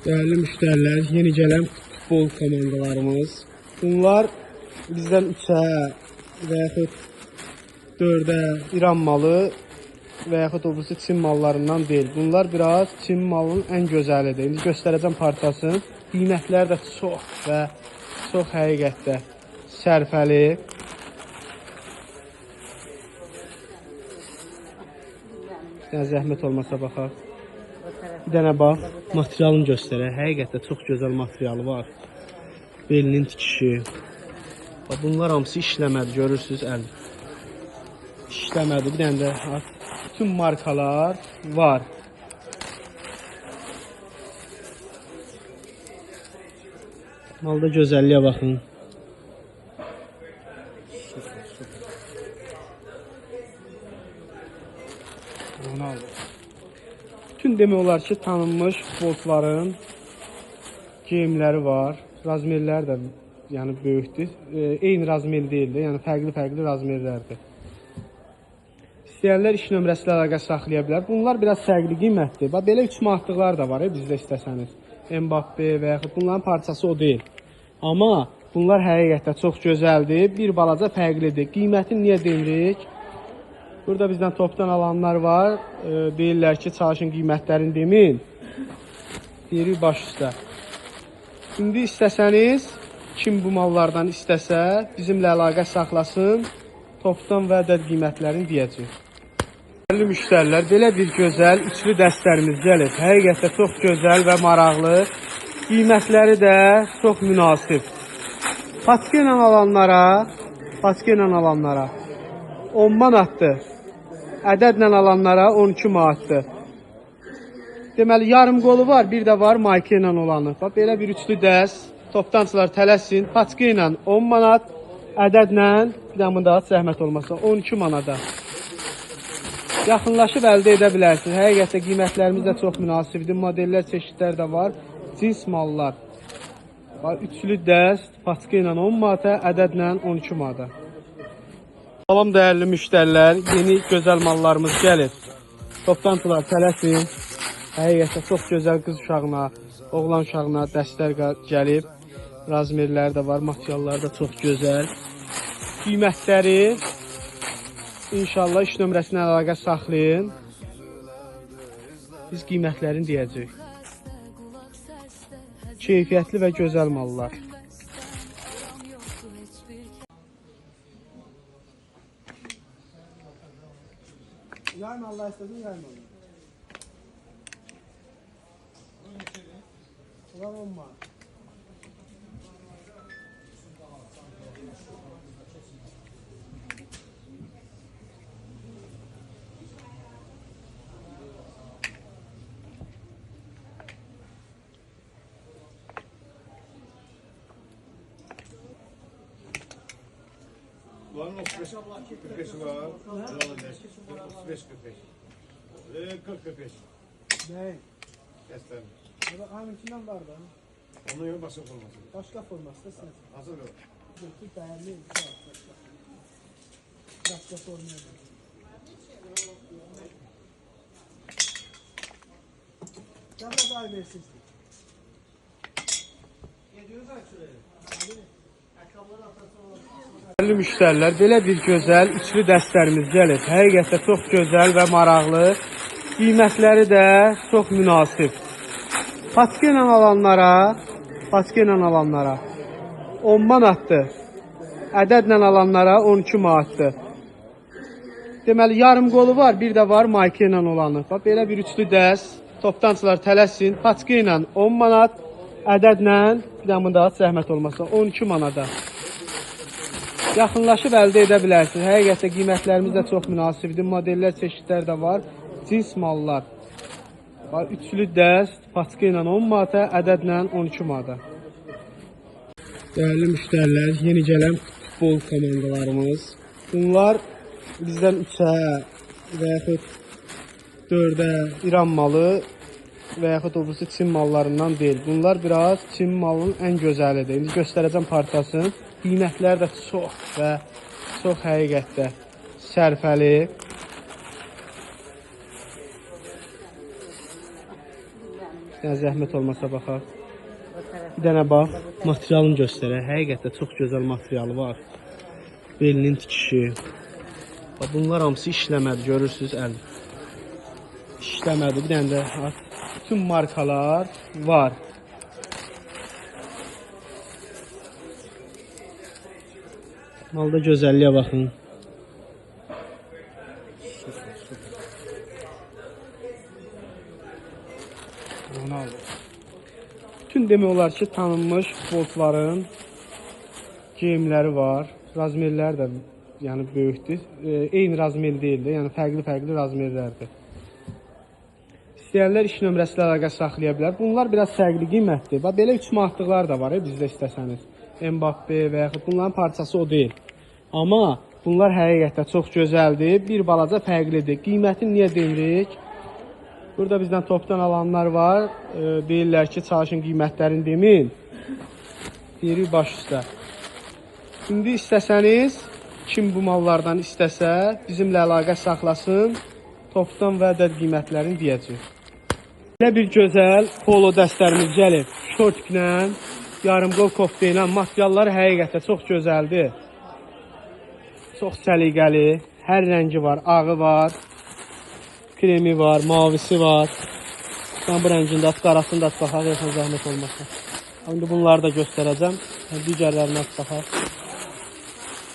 Değerli müşteriler, yeni gelen futbol komandalarımız. Bunlar bizden 3'ə və yaxud 4'ə İran malı və yaxud obrisi Çin mallarından değil. Bunlar biraz Çin malının en gözəlidir. İndi göstərəcəm parçasını. Qiymətləri də çox və çox həqiqətdə sərfəli. Yəni zəhmət olmasa baxaq. Bir dənə bax, materialını göstərək. Həqiqətən çox gözəl materialı var. Belinin tikişi. Bunlar hamısı işləmədi, görürsünüz əl. İşləmədi. Bir dənə də bütün markalar var. Malda gözəlliyə baxın. Bütün demək olar ki, tanınmış futbolçuların geyimləri var. Razmerlər də yəni böyükdür. Eyni razmer deyildi, yəni fərqli razmerlərdir. İstəyənlər iş nömrəsi ilə əlaqə saxlaya bilər. Bunlar biraz fərqli qiymətdir. Bax belə 3 manatlıq da var bizdə istəsəniz. Mbappe və yaxud bunların parçası o deyil. Amma bunlar həqiqətən çox gözəldir. Bir balaca fərqlidir. Qiymətini niyə demirik? Burada bizdən topdan alanlar var. Deyirlər ki, çalışın qiymətlərini demin. Deyirik baş üstə. İndi istəsəniz, kim bu mallardan istəsə, bizimlə əlaqə saxlasın. Topdan və ədəd qiymətlərini deyəcək. Dəyərli müştərilər, belə bir gözəl üçlü dəstlərimiz gəlir. Həqiqətən çox gözəl və maraqlı. Qiymətləri də çox münasib. Patka ilə alanlara 10 manatdır. Ədədlə alanlara 12 manatdır. Deməli, yarım qolu var, bir də var mayka ilə olanı. Bax, belə bir üçlü dəst. Toptancılar tələsin. Patka ilə 10 manat, ədədlə, bir də bunda zəhmət olmasa 12 manada. Yaxınlaşıb əldə edə bilərsiniz. Həqiqətən qiymətlərimiz də çox münasibdir. Modellər, çeşidlər də var. Cins mallar. Bax, üçlü dəst, patka ilə 10 manata, ədədlə 12 manata. Salam dəyərli müştərilər, yeni gözəl mallarımız gəlir. Toplantılar tələsin. Həqiqətən çox gözəl qız uşağına, oğlan uşağına dəstlər gəlib. Razmerləri də var, materialları da çox gözəl. Qiymətləri inşallah iş nömrəsinə əlaqə saxlayın. Biz qiymətlərini deyəcəyik. Keyfiyyətli və gözəl mallar. Yayma Allah istəsin, yayma. Ulan olma. Bunların 35 var. 35 40-45. Ne? Dəstərin. Hanımkinden var da. Onun yok başka forması. Başka forması da sen. Hazır yok. Götür değerli. Başka forması. Daha da versiniz. Dəyərli müştərilər, belə bir gözəl üçlü dəstlərimiz gəlir. Həqiqətən çox gözəl və maraqlı. Qiymətləri də çox münasib. Patka ilə alanlara 10 manatdır. Ədədlə alanlara 12 manatdır. Deməli, yarım qolu var, bir də var mayka ilə olanı. Bax, belə bir üçlü dəst. Toptancılar tələsin. Patka ilə 10 manat, ədədlə, bir də bunda zəhmət olmasa 12 manada. Yaxınlaşıb əldə edə bilərsiniz. Həqiqətən qiymətlərimiz də çox münasibdir. Modellər, çeşidlər də var. Cins mallar. Bax, üçlü dəst, patka ilə 10 manata, ədədlə 12 manata. Dəyərli müştərilər, yeni gələn futbol komandalarımız. Bunlar bizdən 3'ə və yaxud 4'ə İran malı və yaxud obrisi Çin mallarından deyil. Bunlar biraz Çin malının en gözəlidir. İndi göstərəcəm parçasını. Qiymətləri də çox və çox həqiqətdə sərfəli. Yəni zəhmət olmasa baxaq. Bir dənə bax, materialını göstərək. Həqiqətən çox gözəl materialı var. Belinin tikişi. Bax, bunlar hamısı işləmədi, görürsünüz əl. İşləmədi. Bir dənə də bütün markalar var. Malda gözəlliyə baxın. Bütün demək olar ki, tanınmış futbolçuların geyimləri var. Razmerlər də yəni böyükdür. Eyni razmer deyil də, yəni fərqli razmerlərdir. İstəyənlər iş nömrəsi ilə əlaqə saxlaya bilər. Bunlar biraz fərqli qiymətdir. Bax belə 3 manatlıq da var bizdə istəsəniz. Mbappe və yaxud bunların parçası o deyil. Amma bunlar həqiqətən çox gözəldir. Bir balaca fərqlidir. Qiymətini niyə demirik? Burada bizdən topdan alanlar var. Deyirlər ki, çalışın qiymətlərini demin. Deyirik baş üstə. İndi istəsəniz, kim bu mallardan istəsə, bizimlə əlaqə saxlasın. Topdan və ədəd qiymətlərini deyəcək. Belə bir gözəl polo dəstlərimiz gəlib. Şortiklə, yarımqol kofta ilə materialları həqiqətən çox gözəldir. Çox səliqəli. Hər rəngi var. Ağı var. Kremi var. Mavisi var. Mən bu rəngində at, qarasında at baxaq. Yaxın zəhmət olmasa. İndi bunları da göstərəcəm. Digərlərini at baxaq.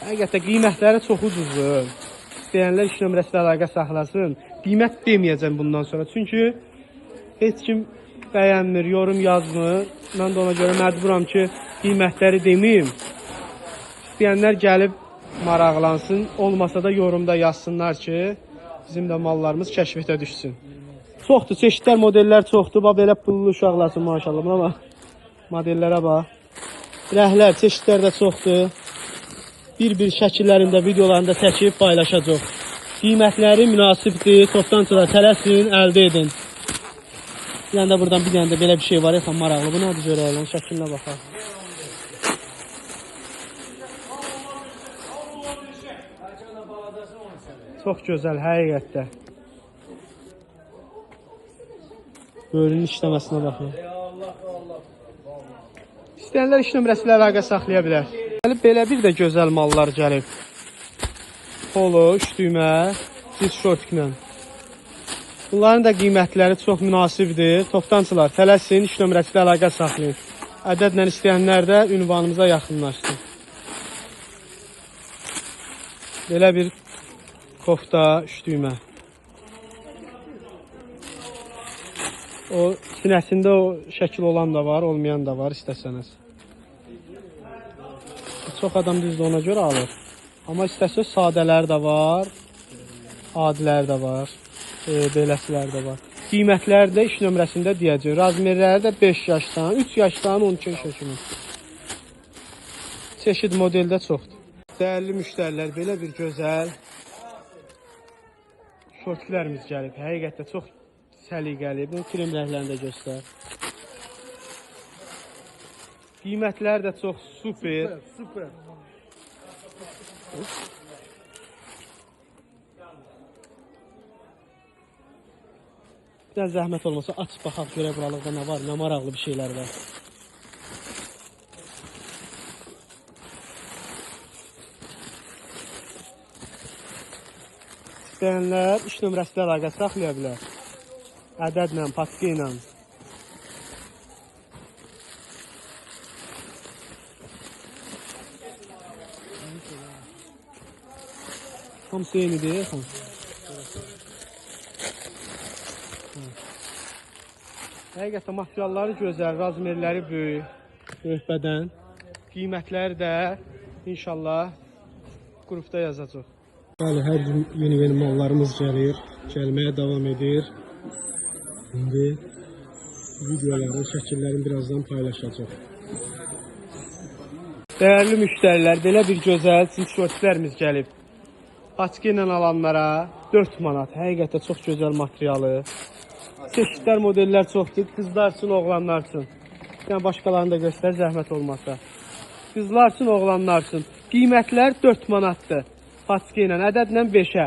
Həqiqətən qiymətləri çox ucuzdur. İstəyənlər iş nömrəsi ilə əlaqə saxlasın. Qiymət deməyəcəm bundan sonra. Çünki heç kim bəyənmir, yorum yazmır. Mən də ona görə məcburam ki, qiymətləri deməyim. İstəyənlər gəlib maraqlansın. Olmasa da yorumda yazsınlar ki, bizim də mallarımız kəşfətə düşsün. Çoxdur, çeşidlər, modellər çoxdur. Bax, belə pullu uşaqlarsın maşallah. Buna bax, modellərə bax. Rəhlər, çeşidlər də çoxdur. Bir-bir şəkillərində, videolarında çəkib paylaşacaq. Qiymətləri münasibdir. Toplantıda tələsin, əldə edin. Yəni də buradan bir dənə də belə bir şey var, yaxın maraqlı. Bu nədir görəyəm, şəkilinə baxaq. Çox gözəl, həqiqətdə. Böyrünün işləməsinə baxın. İstəyənlər iş nömrəsi ilə əlaqə saxlaya bilər. Belə bir də gözəl mallar gəlib. Polo, 3 düymə, ciz şortiklə. Bunların da qiymətləri çox münasibdir. Toptancılar tələsin, iş nömrəsi ilə əlaqə saxlayın. Ədədlə istəyənlər də ünvanımıza yaxınlaşsın. Belə bir kofta, 3 düymə. O sinəsində o şəkil olan da var, olmayan da var istəsəniz. Çox adam düzdür ona görə alır. Amma istəsəz sadələr də var, adilər də var, beləsilər də var. Qiymətlər də iş nömrəsində deyəcək. Razmerləri də 5 yaşdan, 3 yaşdan 12 yaşa kimi. Çeşid modeldə çoxdur. Dəyərli müştərilər, belə bir gözəl şortiklərimiz gəlib. Həqiqətdə çox səliqəli. Bunu krem rənglərində göstər. Qiymətlər də çox super. Super. Bir də zəhmət olmasa aç baxaq görək buralıqda nə var, nə maraqlı bir şeylər var. İstəyənlər iş nömrəsi ilə əlaqə saxlaya bilər. Ədədlə, paska ilə. Hamısı eynidir, yaxın. Həqiqətən materialları gözəl, razmerləri böyük, böyük bədən. Qiymətləri də inşallah qrupda yazacaq. Bəli, hər gün yeni mallarımız gəlir, gəlməyə davam edir. İndi videoları, şəkillərini birazdan paylaşacaq. Dəyərli müştərilər, belə bir gözəl şortiklərimiz gəlib. Paçka ilə alanlara 4 manat. Həqiqətən çox gözəl materialı. Çeşidlər, modellər çoxdur. Qızlar üçün, oğlanlar üçün. Yəni başqalarını da göstər, zəhmət olmasa. Qızlar üçün, oğlanlar üçün. Qiymətlər 4 manatdır. Paçka ilə, ədədlə 5-ə.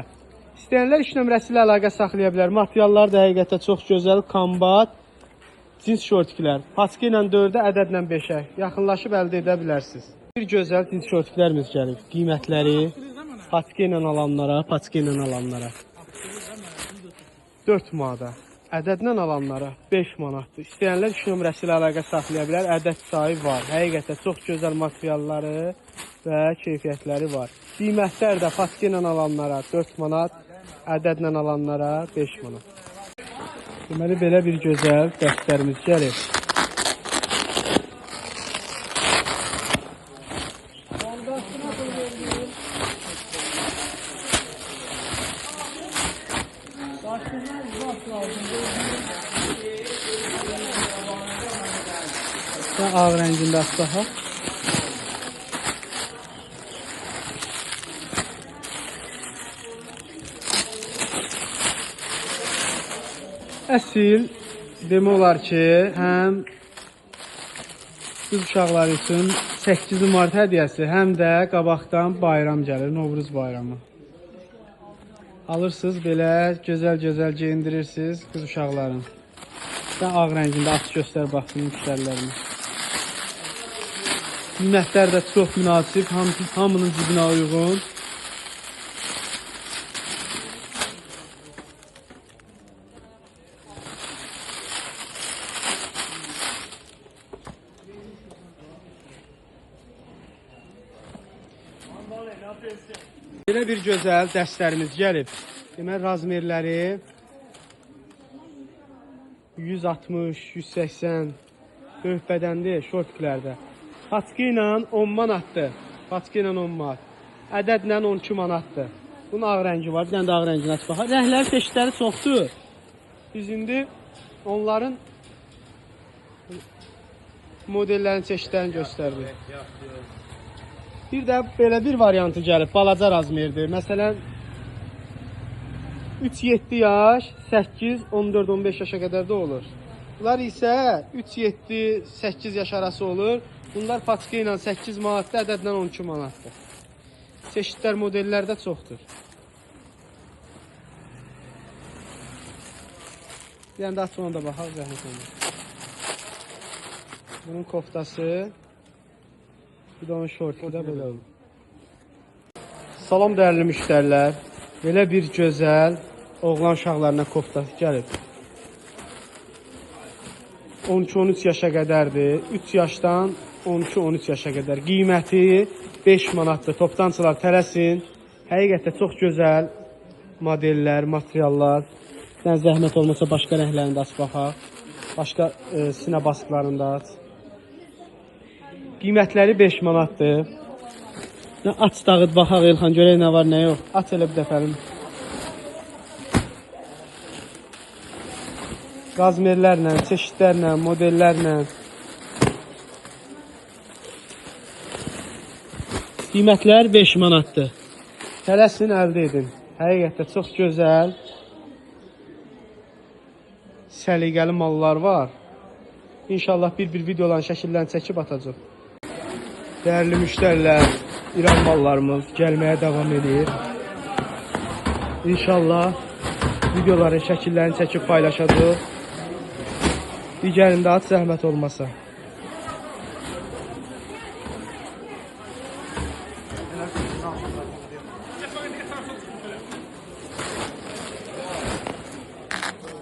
İstəyənlər iş nömrəsi ilə əlaqə saxlaya bilər. Materiallar da həqiqətən çox gözəl, kombat. cins şortiklər. Paçka ilə 4-ə, ədədlə 5-ə yaxınlaşıb əldə edə bilərsiniz. Bir gözəl cins şortiklərimiz gəlib. Qiymətləri paçka ilə alanlara, paçka ilə alanlara 4 manata. Ədədlə alanlara 5 manatdır. İstəyənlər 2 nömrəsi ilə əlaqə saxlaya bilər. Ədəd sayı var. Həqiqətən çox gözəl materialları və keyfiyyətləri var. Qiymətlər də paçka ilə alanlara 4 manat, ədədlə alanlara 5 manat. Deməli, belə bir gözəl dəstlərimiz gəlir. Ağ rəngində asbaha. Əsil demək olar ki, həm qız uşaqları üçün 8 mart hədiyyəsi, həm də qabaqdan bayram gəlir, Novruz bayramı. Alırsınız, belə gözəl-gözəl geyindirirsiniz qız uşaqların. Sən ağ rəngində aç göstər baxsın müştərilərinə. Qiymətlər də çox münasib, hamının cibinə uyğun. Belə bir gözəl dəstlərimiz gəlib. Demək, razmerləri 160, 180 böyük bədənli şortiklərdə. Paçka ilə 10 manatdır. Paçka ilə 10 manat. Ədədlə 12 manatdır. Bunun ağ rəngi var. Bir dənə də ağ rənginə aç baxaq. Rəngləri, çeşidləri çoxdur. Biz indi onların modellərin çeşidlərini göstərdik. Bir də belə bir variantı gəlib. Balaca razmerdir. Məsələn, 3-7 yaş, 8, 14, 15 yaşa qədər də olur. Bunlar isə 3, 7, 8 yaş arası olur. Bunlar paçka ilə 8 manatdır, ədədlə 12 manatdır. Çeşidlər, modellər də çoxdur. Bir dənə də aç ona da baxaq, zəhmət olmaz. Bunun koftası, bir də onun şortu da belə olur. Salam dəyərli müştərilər. Belə bir gözəl oğlan uşaqlarına koftası gəlib. 12-13 yaşa qədərdir. 3 yaşdan 12-13 yaşa qədər. Qiyməti 5 manatdır. Toptancılar tələsin. Həqiqətən çox gözəl modellər, materiallar. Sən zəhmət olmasa başqa rənglərində aç baxaq. Başqa sinə baskılarında aç. Qiymətləri 5 manatdır. Aç dağıt baxaq Elxan, görək nə var, nə yox. Aç elə bir dəfəlim. Razmerlərlə, çeşidlərlə, modellərlə. Qiymətlər 5 manatdır. Tələsin, əldə edin. Həqiqətən çox gözəl, səliqəli mallar var. İnşallah bir videoların şəkillərini çəkib atacaq. Dəyərli müştərilər, İran mallarımız gəlməyə davam edir. İnşallah videoların şəkillərini çəkib paylaşacaq. Digərində aç zəhmət olmasa.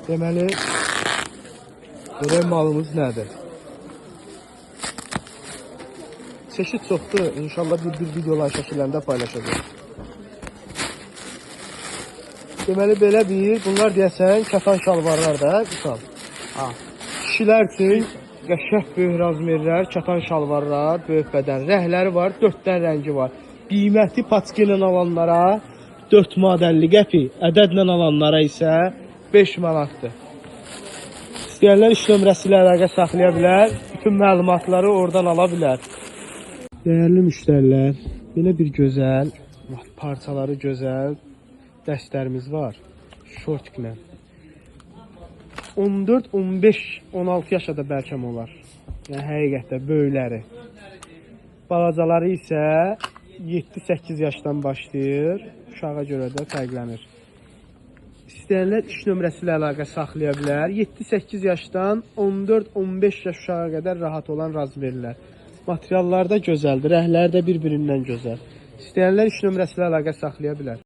Deməli, görək malımız nədir? Çeşid çoxdur. İnşallah bir videolar şəkillərində paylaşacaq. Deməli, belə bir, bunlar deyəsən, kətan şalvarlar da, misal. Kişilər üçün qəşəng böyük razmerlər, kətan şalvarlar, böyük bədən. Rəhləri var, 4 dənə rəngi var. Qiyməti paçka ilə alanlara 4 manat 50 qəpik, ədədlə alanlara isə 5 manatdır. İstəyənlər 2 nömrəsi ilə əlaqə saxlaya bilər, bütün məlumatları oradan ala bilər. Dəyərli müştərilər, belə bir gözəl, parçaları gözəl dəstlərimiz var, şortiklə. 14, 15, 16 yaşa da bəlkəm olar. Yəni, həqiqətdə böyükləri. Balacaları isə 7-8 yaşdan başlayır, uşağa görə də fərqlənir. İstəyənlər iş nömrəsi ilə əlaqə saxlaya bilər. 7-8 yaşdan 14-15 yaş uşağa qədər rahat olan razmerlər. Materiallar da gözəldir, rəhləri də bir-birindən gözəl. İstəyənlər iş nömrəsi ilə əlaqə saxlaya bilər.